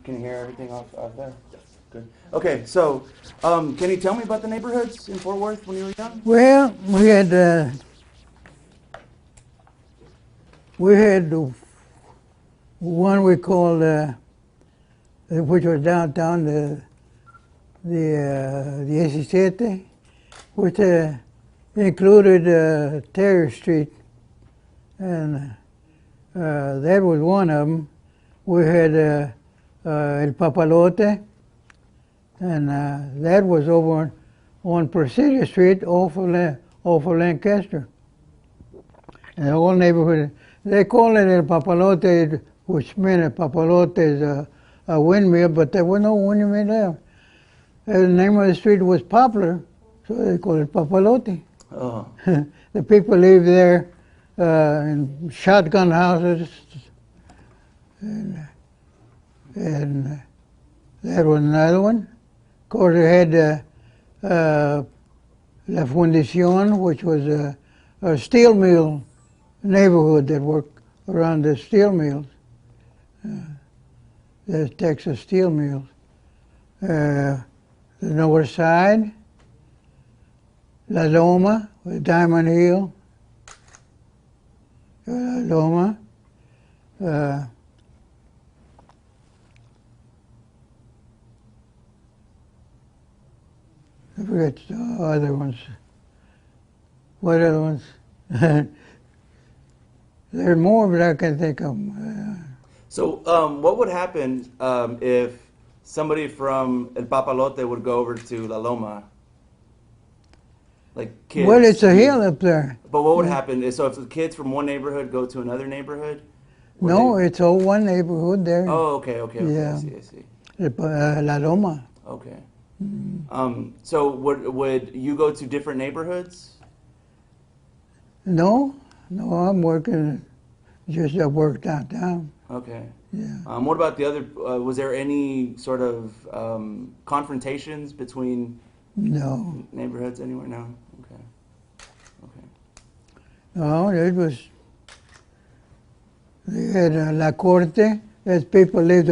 can you hear everything off there? Yes. Good. Okay, so can you tell me about the neighborhoods in Fort Worth when you were young? Well, we had one we called, which was downtown, the 17, which included Terry Street, and that was one of them. We had El Papalote, and that was over on Presidio Street off of Lancaster. And the whole neighborhood, they call it El Papalote, which meant El Papalote is a windmill, but there was no windmill there. And the name of the street was Poplar, so they called it Papalote. Oh. The people lived there in shotgun houses, and that was another one. Of course, they had La Fundición, which was a steel mill neighborhood that worked around the steel mills, the Texas steel mills. The north side, La Loma, Diamond Hill, La Loma. I forget the other ones. What other ones? There are more, but I can't think of them. So what would happen if somebody from El Papalote would go over to La Loma? Like kids. Well, it's a hill up there. But what would happen? So if the kids from one neighborhood go to another neighborhood? No, it's all one neighborhood there. Oh, okay. Yeah. I see. La Loma. Okay. So would you go to different neighborhoods? No, I'm working, just I work downtown. Okay. Yeah. What about the other, was there any sort of confrontations between neighborhoods anywhere? No? Okay. No, it was, they had La Corte, as people lived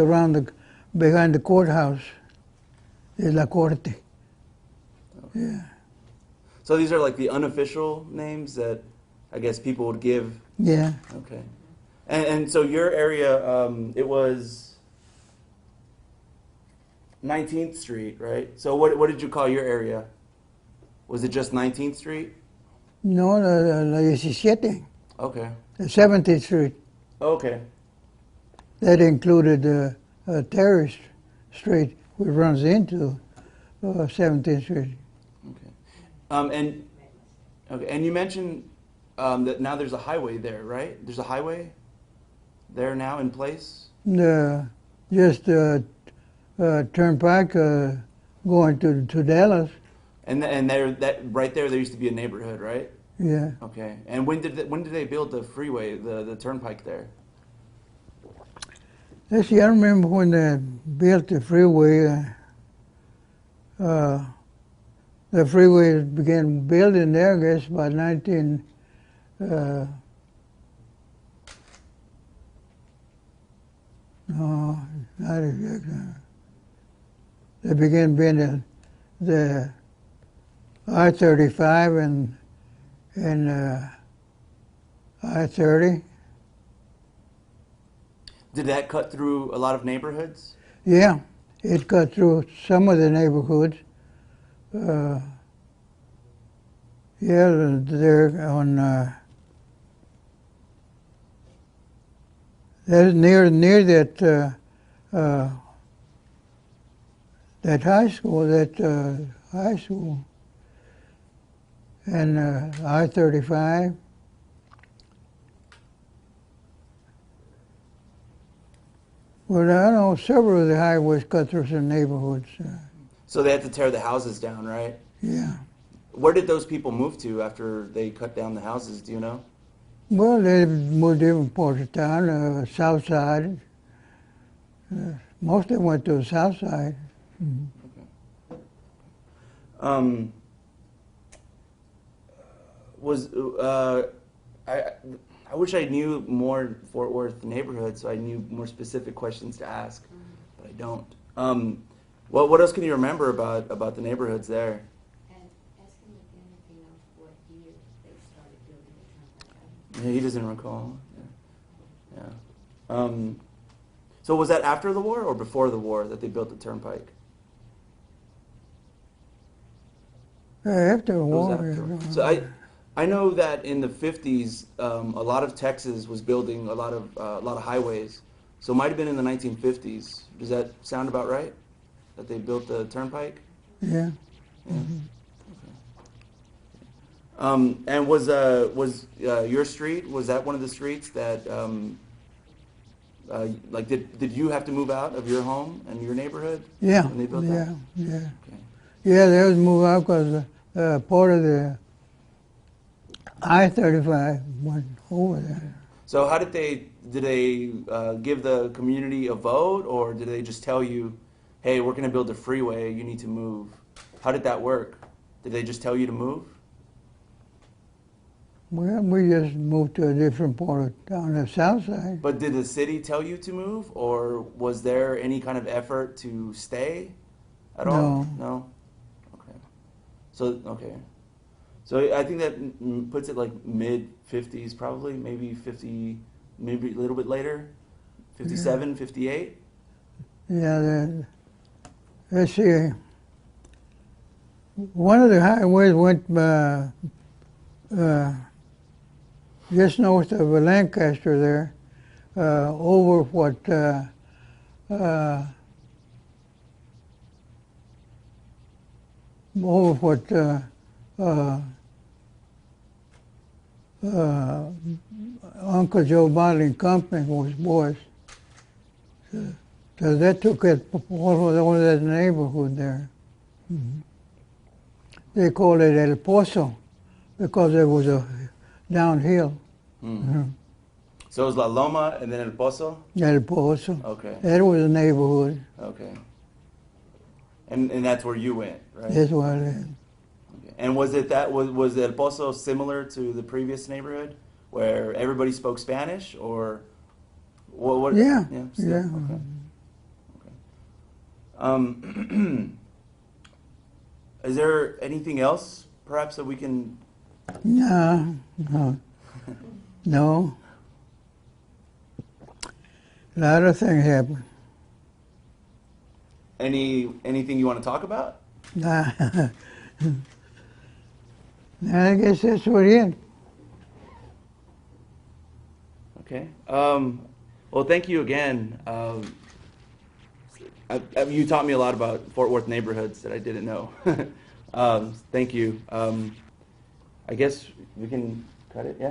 behind the courthouse. There's La Corte. Okay. Yeah. So these are like the unofficial names that I guess people would give? Yeah. Okay. And so your area, it was 19th Street, right? So what did you call your area? Was it just 19th Street? No, La 17. Okay. The 17th Street. Okay. That included Terrace Street, which runs into 17th Street. Okay. And you mentioned that now there's a highway there, right? There's a highway there now in place? Just turnpike going to Dallas. And that right there used to be a neighborhood, right? Yeah. Okay. And when did they build the freeway, the turnpike there? Let's see, I remember when they built the freeway. The freeway began building there, I guess, by 19. No, not exactly. They began building the I-35 and I-30. Did that cut through a lot of neighborhoods? Yeah, it cut through some of the neighborhoods. Yeah, they're on they're near that that high school, and I-35. Well, I know several of the highways cut through some neighborhoods. So they had to tear the houses down, right? Yeah. Where did those people move to after they cut down the houses? Do you know? Well, they moved to different parts of town, south side. Most of them went to the south side. Mm-hmm. Okay. I wish I knew more Fort Worth neighborhoods, so I knew more specific questions to ask. But I I don't. What else can you remember about the neighborhoods there? And ask him again if he knows what year they started building the turnpike. Yeah, he doesn't recall. Yeah. So was that after the war or before the war that they built the turnpike? After the It was war. after. So I know that in the 50s, a lot of Texas was building a lot of highways. So it might have been in the 1950s. Does that sound about right? That they built the turnpike? Yeah. Yeah. Okay. And was your street, was that one of the streets that like did you have to move out of your home and your neighborhood Yeah. when they built Yeah. that? Yeah. Okay. Yeah, they was moved out because part of the I-35 went over there. So how did they give the community a vote, or did they just tell you, hey, we're going to build a freeway, you need to move? How did that work? Did they just tell you to move? Well, we just moved to a different part of town, the south side. But did the city tell you to move, or was there any kind of effort to stay at all? No. Okay. So I think that puts it like mid 50s, probably, maybe 50, maybe a little bit later, 57, yeah. 58. Yeah. Let's see. One of the highways went just north of Lancaster there, over what Uncle Joe Bottling Company was. So that took it all of that neighborhood there. Mm-hmm. They called it El Pozo because it was a downhill. Mm-hmm. So it was La Loma and then El Pozo? El Pozo. Okay. That was a neighborhood. Okay. And that's where you went, right? That's where I lived. Okay. And was El Pozo similar to the previous neighborhood where everybody spoke Spanish, or what? Yeah. Still? Yeah. Okay. Is there anything else, perhaps, that we can? No. A lot of things happen. Anything you want to talk about? I guess that's what it is. Okay. Well, thank you again. You taught me a lot about Fort Worth neighborhoods that I didn't know. Thank you. I guess we can cut it, yeah?